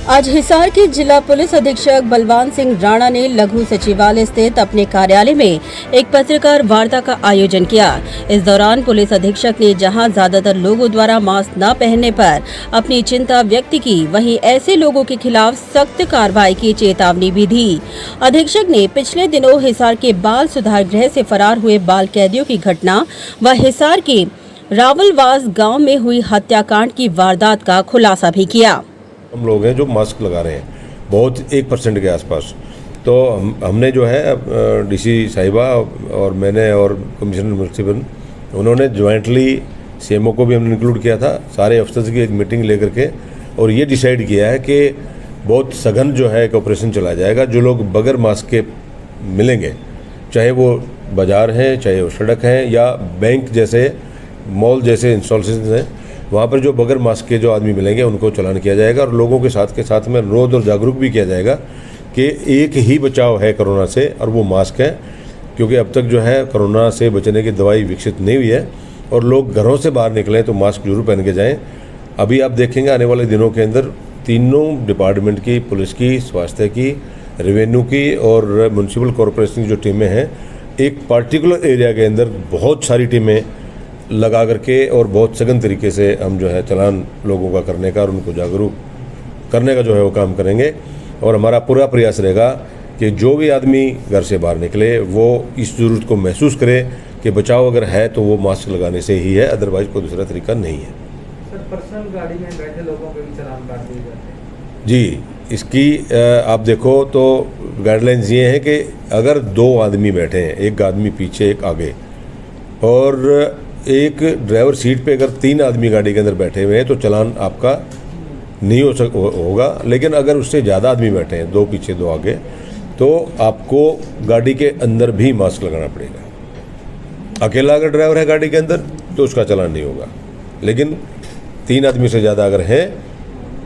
आज हिसार के जिला पुलिस अधीक्षक बलवान सिंह राणा ने लघु सचिवालय स्थित अपने कार्यालय में एक पत्रकार वार्ता का आयोजन किया। इस दौरान पुलिस अधीक्षक ने जहां ज्यादातर लोगों द्वारा मास्क न पहनने पर अपनी चिंता व्यक्त की, वहीं ऐसे लोगों के खिलाफ सख्त कार्रवाई की चेतावनी भी दी। अधीक्षक ने पिछले दिनों हिसार के बाल सुधार गृह से फरार हुए बाल कैदियों की घटना व हिसार के रावलवास गाँव में हुई हत्याकांड की वारदात का खुलासा भी किया। हम लोग हैं जो मास्क लगा रहे हैं, बहुत 1% के आसपास। तो हमने जो है डीसी साहिबा और मैंने और कमिश्नर म्युनिसिपल, उन्होंने ज्वाइंटली सीएमओ को भी हमने इंक्लूड किया था, सारे अफसर्स की एक मीटिंग लेकर के, और ये डिसाइड किया है कि बहुत सघन जो है एक ऑपरेशन चलाया जाएगा। जो लोग बगैर मास्क के मिलेंगे, चाहे वो बाज़ार हैं, चाहे वो सड़क हैं, या बैंक जैसे मॉल जैसे इंस्टॉलेशन हैं, वहाँ पर जो बगैर मास्क के जो आदमी मिलेंगे उनको चालान किया जाएगा। और लोगों के साथ में अनुरोध और जागरूक भी किया जाएगा कि एक ही बचाव है कोरोना से, और वो मास्क है। क्योंकि अब तक जो है कोरोना से बचने की दवाई विकसित नहीं हुई है, और लोग घरों से बाहर निकलें तो मास्क जरूर पहन के जाएं। अभी आप देखेंगे आने वाले दिनों के अंदर तीनों डिपार्टमेंट की, पुलिस की, स्वास्थ्य की, रेवेन्यू की और म्यूनसिपल कॉरपोरेशन की जो टीमें हैं, एक पार्टिकुलर एरिया के अंदर बहुत सारी टीमें लगा करके और बहुत सघन तरीके से हम जो है चालान लोगों का करने का और उनको जागरूक करने का जो है वो काम करेंगे। और हमारा पूरा प्रयास रहेगा कि जो भी आदमी घर से बाहर निकले वो इस ज़रूरत को महसूस करे कि बचाव अगर है तो वो मास्क लगाने से ही है, अदरवाइज कोई दूसरा तरीका नहीं है। सर, पर्सनल गाड़ी में बैठे लोगों के भी चालान काट दिए जाते हैं जी। इसकी आप देखो तो गाइडलाइंस ये हैं कि अगर 2 आदमी बैठे हैं, एक आदमी पीछे एक आगे, और एक ड्राइवर सीट पे अगर 3 आदमी गाड़ी के अंदर बैठे हुए हैं तो चालान आपका नहीं होगा। लेकिन अगर उससे ज़्यादा आदमी बैठे हैं, 2 पीछे 2 आगे, तो आपको गाड़ी के अंदर भी मास्क लगाना पड़ेगा। अकेला अगर ड्राइवर है गाड़ी के अंदर तो उसका चालान नहीं होगा, लेकिन 3 आदमी से ज़्यादा अगर है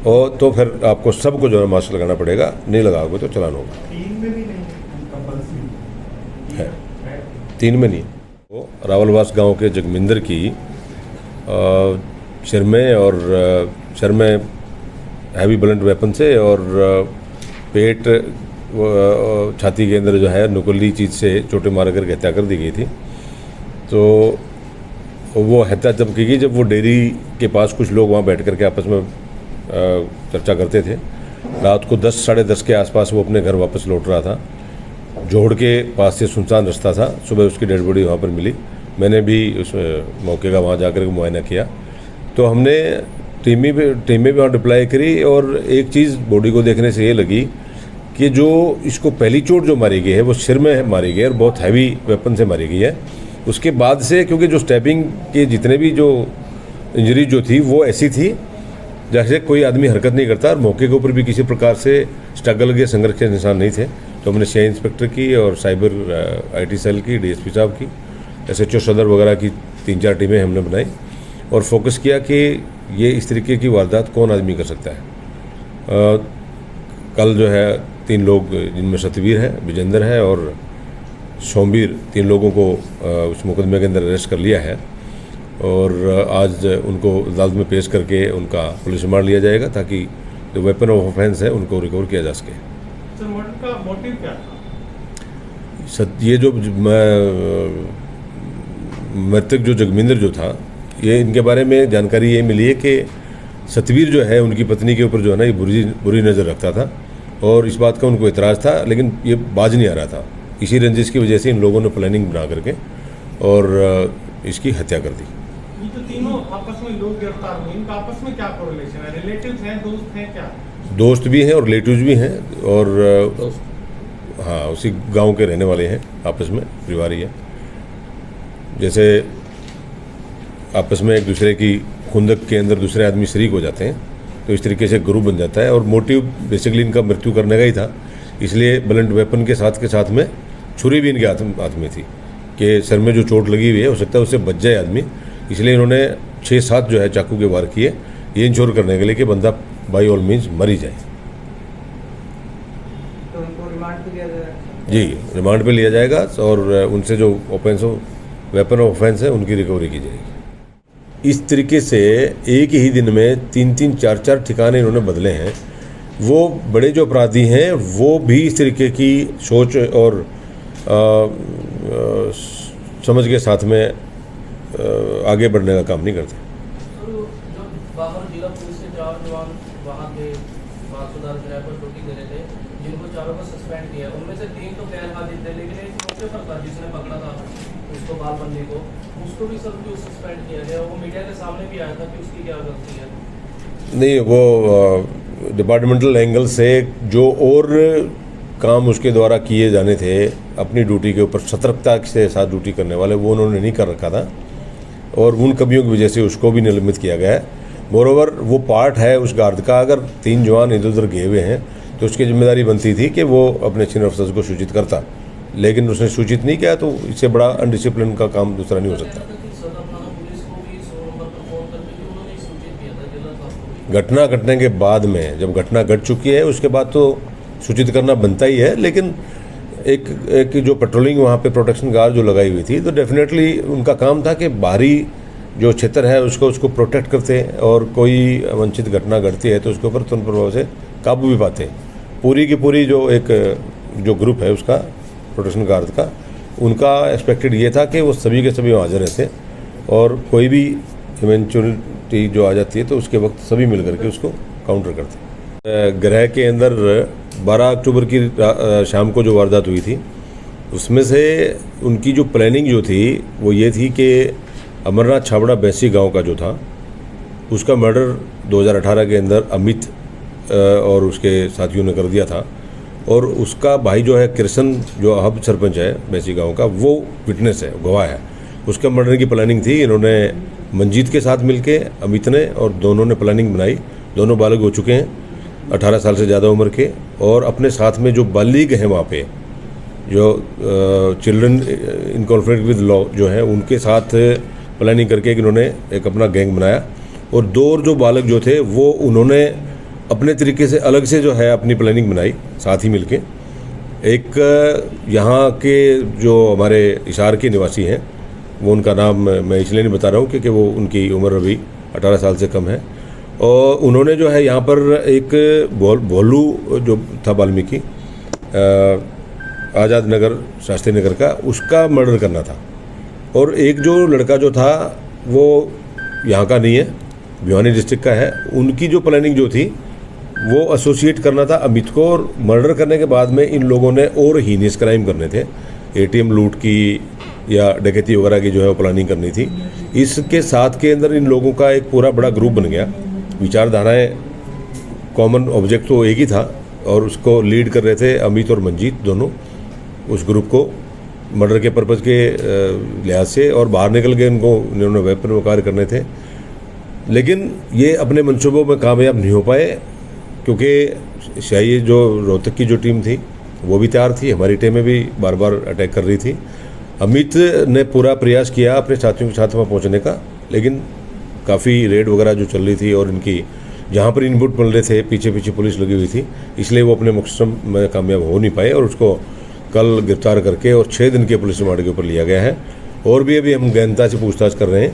और तो फिर आपको सबको जो है मास्क लगाना पड़ेगा। नहीं लगाओगे तो चालान होगा। 3 में भी नहीं है, 3 में नहीं। रावलवास गांव के जगमिंदर की सिर में हैवी ब्लंट वेपन से और पेट छाती के अंदर जो है नुकीली चीज़ से चोटें मार करके हत्या कर दी गई थी। तो वो हत्या जब की गई जब वो डेयरी के पास कुछ लोग वहाँ बैठ करके आपस में चर्चा करते थे। रात को 10 साढ़े 10 के आसपास वो अपने घर वापस लौट रहा था। जोड़ के पास से सुनसान रास्ता था। सुबह उसकी डेड बॉडी वहाँ पर मिली। मैंने भी उस मौके का वहाँ जाकर के मुआयना किया। तो हमने टीमें भी वहाँ डिप्लाई करी, और एक चीज़ बॉडी को देखने से ये लगी कि जो इसको पहली चोट जो मारी गई है वो सिर में मारी गई है और बहुत हैवी वेपन से मारी गई है। उसके बाद से क्योंकि जो स्टैबिंग के जितने भी जो इंजरी जो थी वो ऐसी थी जैसे कोई आदमी हरकत नहीं करता, और मौके के ऊपर भी किसी प्रकार से स्ट्रगल के संघर्ष के निशान नहीं थे। तो हमने सीआई इंस्पेक्टर की और साइबर आईटी सेल की, डीएसपी साहब की, एसएचओ सदर वगैरह की 3-4 टीमें हमने बनाई और फोकस किया कि ये इस तरीके की वारदात कौन आदमी कर सकता है। कल जो है 3 लोग, जिनमें सतवीर है, विजेंद्र है और सोमवीर, 3 लोगों को उस मुकदमे के अंदर अरेस्ट कर लिया है, और आज उनको अदालत में पेश करके उनका पुलिस रिमांड लिया जाएगा ताकि जो वेपन ऑफ ऑफेंस है उनको रिकवर किया जा सके। सर, मर्डर का मोटिव क्या था? ये जो मृतक जो जगमिंदर जो था, ये इनके बारे में जानकारी ये मिली है कि सतवीर जो है उनकी पत्नी के ऊपर जो है ना ये बुरी नज़र रखता था, और इस बात का उनको इतराज़ था, लेकिन ये बाज नहीं आ रहा था। इसी रंजिश की वजह से इन लोगों ने प्लानिंग बना करके और इसकी हत्या कर दी। ये जो तीनों आपस में लोग गिरफ्तार हुए, इनका आपस में क्या कोरिलेशन है? रिलेटिव्स हैं, दोस्त हैं, क्या? दोस्त भी हैं और रिलेटिव्स भी हैं, और हाँ, उसी गांव के रहने वाले हैं, आपस में परिवार ही है। जैसे आपस में एक दूसरे की खुंदक के अंदर दूसरे आदमी शरीक हो जाते हैं, तो इस तरीके से ग्रुप बन जाता है। और मोटिव बेसिकली इनका मृत्यु करने का ही था, इसलिए ब्लंट वेपन के साथ में छुरी भी इनके हाथ में थी कि सर में जो चोट लगी हुई है हो सकता है उससे बच जाए आदमी, इसलिए इन्होंने 6-7 जो है चाकू के वार किए, ये इंश्योर करने के लिए कि बंदा बाई ऑल मीन्स मरी जाए। तो उनको रिमांड पे लिया जाएगा? जी, रिमांड पे लिया जाएगा, और उनसे जो वेपन ऑफ ऑफेंस है उनकी रिकवरी की जाएगी। इस तरीके से एक ही दिन में 3-3, 4-4 ठिकाने इन्होंने बदले हैं वो बड़े जो अपराधी हैं वो भी इस तरीके की सोच और समझ के साथ में आगे बढ़ने का काम नहीं करते। सर, जो बाहर जिला पुलिस के 4 जवान वहाँ थे, बाल सुधार गृह पर ड्यूटी दे रहे थे, जिनको चारों को सस्पेंड किया है, उनमें से 3 तो गैर हाजिर थे, लेकिन एक मौके पर था जिसने पकड़ा था उसको, बाल बंदी को, उसको भी सर क्यों सस्पेंड किया गया? वो मीडिया के सामने भी आया था कि उसकी क्या गलती है? नहीं, वो डिपार्टमेंटल एंगल से जो और काम उसके द्वारा किए जाने थे अपनी ड्यूटी के ऊपर सतर्कता के साथ ड्यूटी करने वाले, वो उन्होंने नहीं कर रखा था और उन कमियों की वजह से उसको भी निलंबित किया गया है। मोरोवर वो पार्ट है उस गार्ड का। अगर 3 जवान इधर उधर गए हुए हैं तो उसकी जिम्मेदारी बनती थी कि वो अपने सीनियर अफसर्स को सूचित करता, लेकिन उसने सूचित नहीं किया, तो इससे बड़ा अनडिसिप्लिन का काम दूसरा नहीं हो सकता। घटना घटने के बाद में, जब घटना घट चुकी है उसके बाद तो सूचित करना बनता ही है, लेकिन एक जो पेट्रोलिंग वहाँ पे प्रोटेक्शन गार्ड जो लगाई हुई थी, तो डेफिनेटली उनका काम था कि बाहरी जो क्षेत्र है उसको प्रोटेक्ट करते और कोई अवांछित घटना घटती है तो उसके ऊपर तुरंत प्रभाव से काबू भी पाते। पूरी की पूरी जो ग्रुप है उसका प्रोटेक्शन गार्ड का, उनका एक्सपेक्टेड ये था कि वो सभी के सभी हाजिर रहते और कोई भी इवेंचुअलिटी जो आ जाती है तो उसके वक्त सभी मिल करके उसको काउंटर करते। गृह के अंदर 12 अक्टूबर की शाम को जो वारदात हुई थी, उसमें से उनकी जो प्लानिंग जो थी वो ये थी कि अमरनाथ छाबड़ा बैसी गांव का जो था उसका मर्डर 2018 के अंदर अमित और उसके साथियों ने कर दिया था, और उसका भाई जो है कृष्ण, जो अब सरपंच है बैसी गांव का, वो विटनेस है, गवाह है। उसका मर्डर की प्लानिंग थी। इन्होंने मंजीत के साथ मिलके, अमित ने और दोनों ने प्लानिंग बनाई। दोनों बालग हो चुके हैं, 18 साल से ज़्यादा उम्र के, और अपने साथ में जो बालिग हैं वहाँ पे, जो children in conflict with law जो है, उनके साथ प्लानिंग करके इन्होंने एक अपना गैंग बनाया। और 2 और जो बालक जो थे वो उन्होंने अपने तरीके से अलग से जो है अपनी प्लानिंग बनाई साथ ही मिलके। एक यहाँ के जो हमारे हिसार के निवासी हैं, वो उनका नाम मैं इसलिए नहीं बता रहा हूँ क्योंकि वो उनकी उम्र अभी 18 साल से कम है, और उन्होंने जो है यहाँ पर एक भोलू जो था वाल्मीकि आज़ाद नगर शास्त्री नगर का, उसका मर्डर करना था। और एक जो लड़का जो था वो यहाँ का नहीं है, भिवानी डिस्ट्रिक्ट का है। उनकी जो प्लानिंग जो थी वो एसोसिएट करना था अमित को, और मर्डर करने के बाद में इन लोगों ने और हीनियस क्राइम करने थे, ATM लूट की या डकैती वगैरह की जो है वो प्लानिंग करनी थी। इसके साथ के अंदर इन लोगों का एक पूरा बड़ा ग्रुप बन गया। विचारधाराएं, कॉमन ऑब्जेक्ट तो एक ही था, और उसको लीड कर रहे थे अमित और मंजीत दोनों, उस ग्रुप को मर्डर के पर्पज़ के लिहाज से। और बाहर निकल के इन्होंने वेपन कार्य करने थे, लेकिन ये अपने मंसूबों में कामयाब नहीं हो पाए, क्योंकि शायद जो रोहतक की जो टीम थी वो भी तैयार थी, हमारी टीमें भी बार बार अटैक कर रही थी। अमित ने पूरा प्रयास किया अपने साथियों के साथ वहाँ पहुँचने का, लेकिन काफ़ी रेड वगैरह जो चल रही थी और इनकी जहाँ पर इनपुट मिल रहे थे, पीछे पीछे पुलिस लगी हुई थी, इसलिए वो अपने मकसद में कामयाब हो नहीं पाए, और उसको कल गिरफ्तार करके और 6 दिन के पुलिस रिमांड के ऊपर लिया गया है। और भी अभी हम गहनता से पूछताछ कर रहे हैं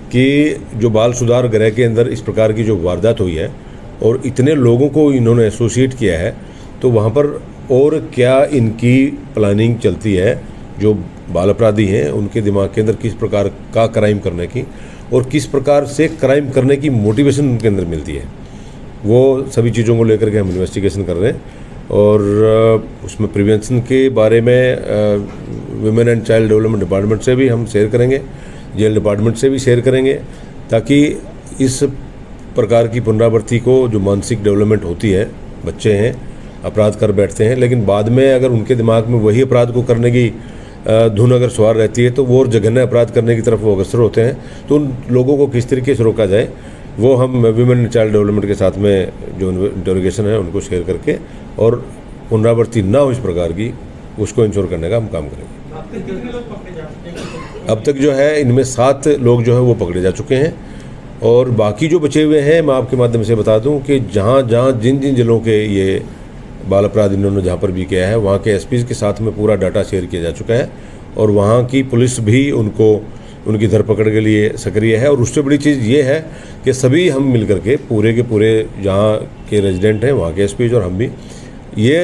कि जो बाल सुधार गृह के अंदर इस प्रकार की जो वारदात हुई है और इतने लोगों को इन्होंने एसोसिएट किया है, तो वहाँ पर और क्या इनकी प्लानिंग चलती है, जो बाल अपराधी हैं उनके दिमाग के अंदर किस प्रकार का क्राइम करने की और किस प्रकार से क्राइम करने की मोटिवेशन उनके अंदर मिलती है, वो सभी चीज़ों को लेकर के हम इन्वेस्टिगेशन कर रहे हैं। और उसमें प्रिवेंशन के बारे में women and child development department से भी हम शेयर करेंगे, जेल डिपार्टमेंट से भी शेयर करेंगे, ताकि इस प्रकार की पुनरावृत्ति को, जो मानसिक डेवलपमेंट होती है, बच्चे हैं अपराध कर बैठते हैं, लेकिन बाद में अगर उनके दिमाग में वही अपराध को करने की धुन अगर सवार रहती है तो वो और जघन्य अपराध करने की तरफ वो अग्रसर होते हैं। तो उन लोगों को किस तरीके से रोका जाए, वो हम वुमेन एंड चाइल्ड डेवलपमेंट के साथ में जो इंटरोगेशन है उनको शेयर करके, और पुनरावृत्ति ना हो इस प्रकार की, उसको इंश्योर करने का हम काम करेंगे। कितने लोग पकड़े जा चुके हैं? अब तक जो है इनमें 7 लोग जो है वो पकड़े जा चुके हैं, और बाकी जो बचे हुए हैं मैं आपके माध्यम से बता दूं कि जहां जिन जिलों के ये बाल अपराध इन्होंने जहां पर भी किया है, वहां के एसपीज के साथ में पूरा डाटा शेयर किया जा चुका है, और वहां की पुलिस भी उनको उनकी धरपकड़ के लिए सक्रिय है। और उससे बड़ी चीज़ ये है कि सभी हम मिलकर के पूरे जहाँ के रेजिडेंट हैं वहाँ के एसपी और हम भी ये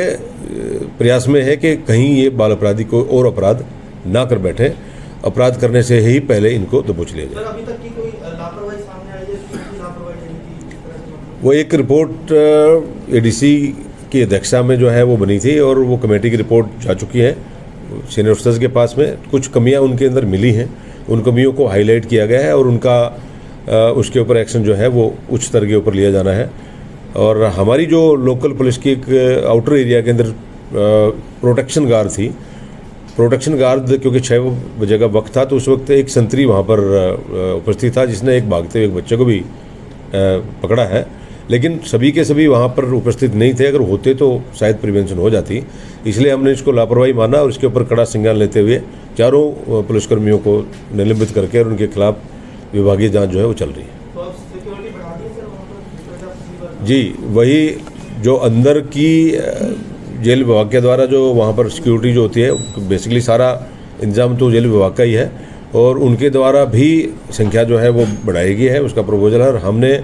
प्रयास में है कि कहीं ये बाल अपराधी को और अपराध ना कर बैठे, अपराध करने से ही पहले इनको दबोच लिया जाए। सर, अभी तक की कोई लापरवाही सामने आई है? किसकी लापरवाही रही थी इस तरह से? वो एक रिपोर्ट एडीसी की अध्यक्षता में जो है वो बनी थी और वो कमेटी की रिपोर्ट जा चुकी है सीनियर अफसर्स के पास में। कुछ कमियां उनके अंदर मिली हैं, उन कमियों को हाईलाइट किया गया है और उनका उसके ऊपर एक्शन जो है वो उच्च स्तर के ऊपर लिया जाना है। और हमारी जो लोकल पुलिस की एक आउटर एरिया के अंदर प्रोटेक्शन गार्ड थी, प्रोटेक्शन गार्ड क्योंकि 6 बजे का वक्त था तो उस वक्त एक संतरी वहाँ पर उपस्थित था जिसने एक भागते हुए एक बच्चे को भी पकड़ा है, लेकिन सभी के सभी वहाँ पर उपस्थित नहीं थे। अगर होते तो शायद प्रिवेंशन हो जाती, इसलिए हमने इसको लापरवाही माना और इसके ऊपर कड़ा संज्ञान लेते हुए चारों पुलिसकर्मियों को निलंबित करके और उनके खिलाफ विभागीय जांच जो है वो चल रही है। तो अब सिक्योरिटी बढ़ा दी है सर वहाँ पर? जी, वही जो अंदर की जेल विभाग के द्वारा जो वहाँ पर सिक्योरिटी जो होती है, बेसिकली सारा इंतजाम तो जेल विभाग का ही है और उनके द्वारा भी संख्या जो है वो बढ़ाई गई है, उसका प्रपोजल है। और हमने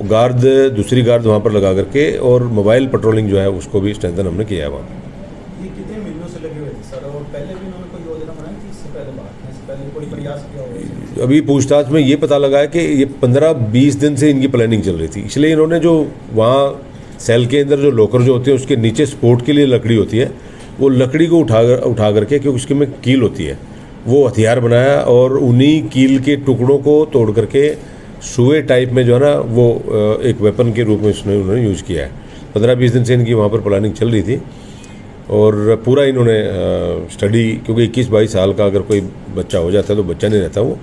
गार्ड दूसरी गार्ड वहाँ पर लगा करके और मोबाइल पेट्रोलिंग जो है उसको भी स्ट्रेंथन हमने किया है वहाँ। ये कितने महीनों से लगे हुए थे सर? और पहले भी उन्होंने कोई योजना बनाई थी इससे पहले भागने से पहले? कोई प्रयास किया होगा? अभी पूछताछ में ये पता लगा है कि ये 15-20 दिन से इनकी प्लानिंग चल रही थी, इसलिए इन्होंने जो वहाँ सेल के अंदर जो लॉकर जो होते हैं उसके नीचे सपोर्ट के लिए लकड़ी होती है, वो लकड़ी को उठा करके क्योंकि उसके में कील होती है वो हथियार बनाया और उन्हीं कील के टुकड़ों को तोड़ करके सुए टाइप में जो है ना वो एक वेपन के रूप में उन्होंने यूज़ किया है। 15-20 दिन से इनकी वहाँ पर प्लानिंग चल रही थी और पूरा इन्होंने स्टडी, क्योंकि 21-22 साल का अगर कोई बच्चा हो जाता है तो बच्चा नहीं रहता, वो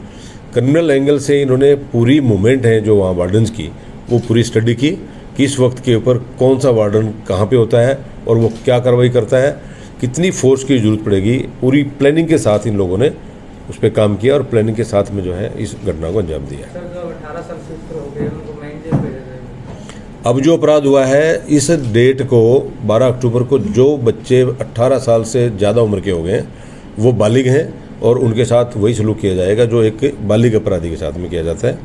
क्रिमिनल एंगल से इन्होंने पूरी मूवमेंट है जो वहाँ वार्डन्स की वो पूरी स्टडी की, किस वक्त के ऊपर कौन सा वार्डन कहाँ पे होता है और वो क्या कार्रवाई करता है, कितनी फोर्स की ज़रूरत पड़ेगी, पूरी प्लानिंग के साथ इन लोगों ने उस पर काम किया और प्लानिंग के साथ में जो है इस घटना को अंजाम दिया। सर, जो 18 साल से ऊपर हो गए उनको 9 जेल भेजा जाएगा। अब जो अपराध हुआ है इस डेट को 12 अक्टूबर को जो बच्चे 18 साल से ज़्यादा उम्र के हो गए हैं वो बालिग हैं और उनके साथ वही सलूक किया जाएगा जो एक बालिग अपराधी के साथ में किया जाता है।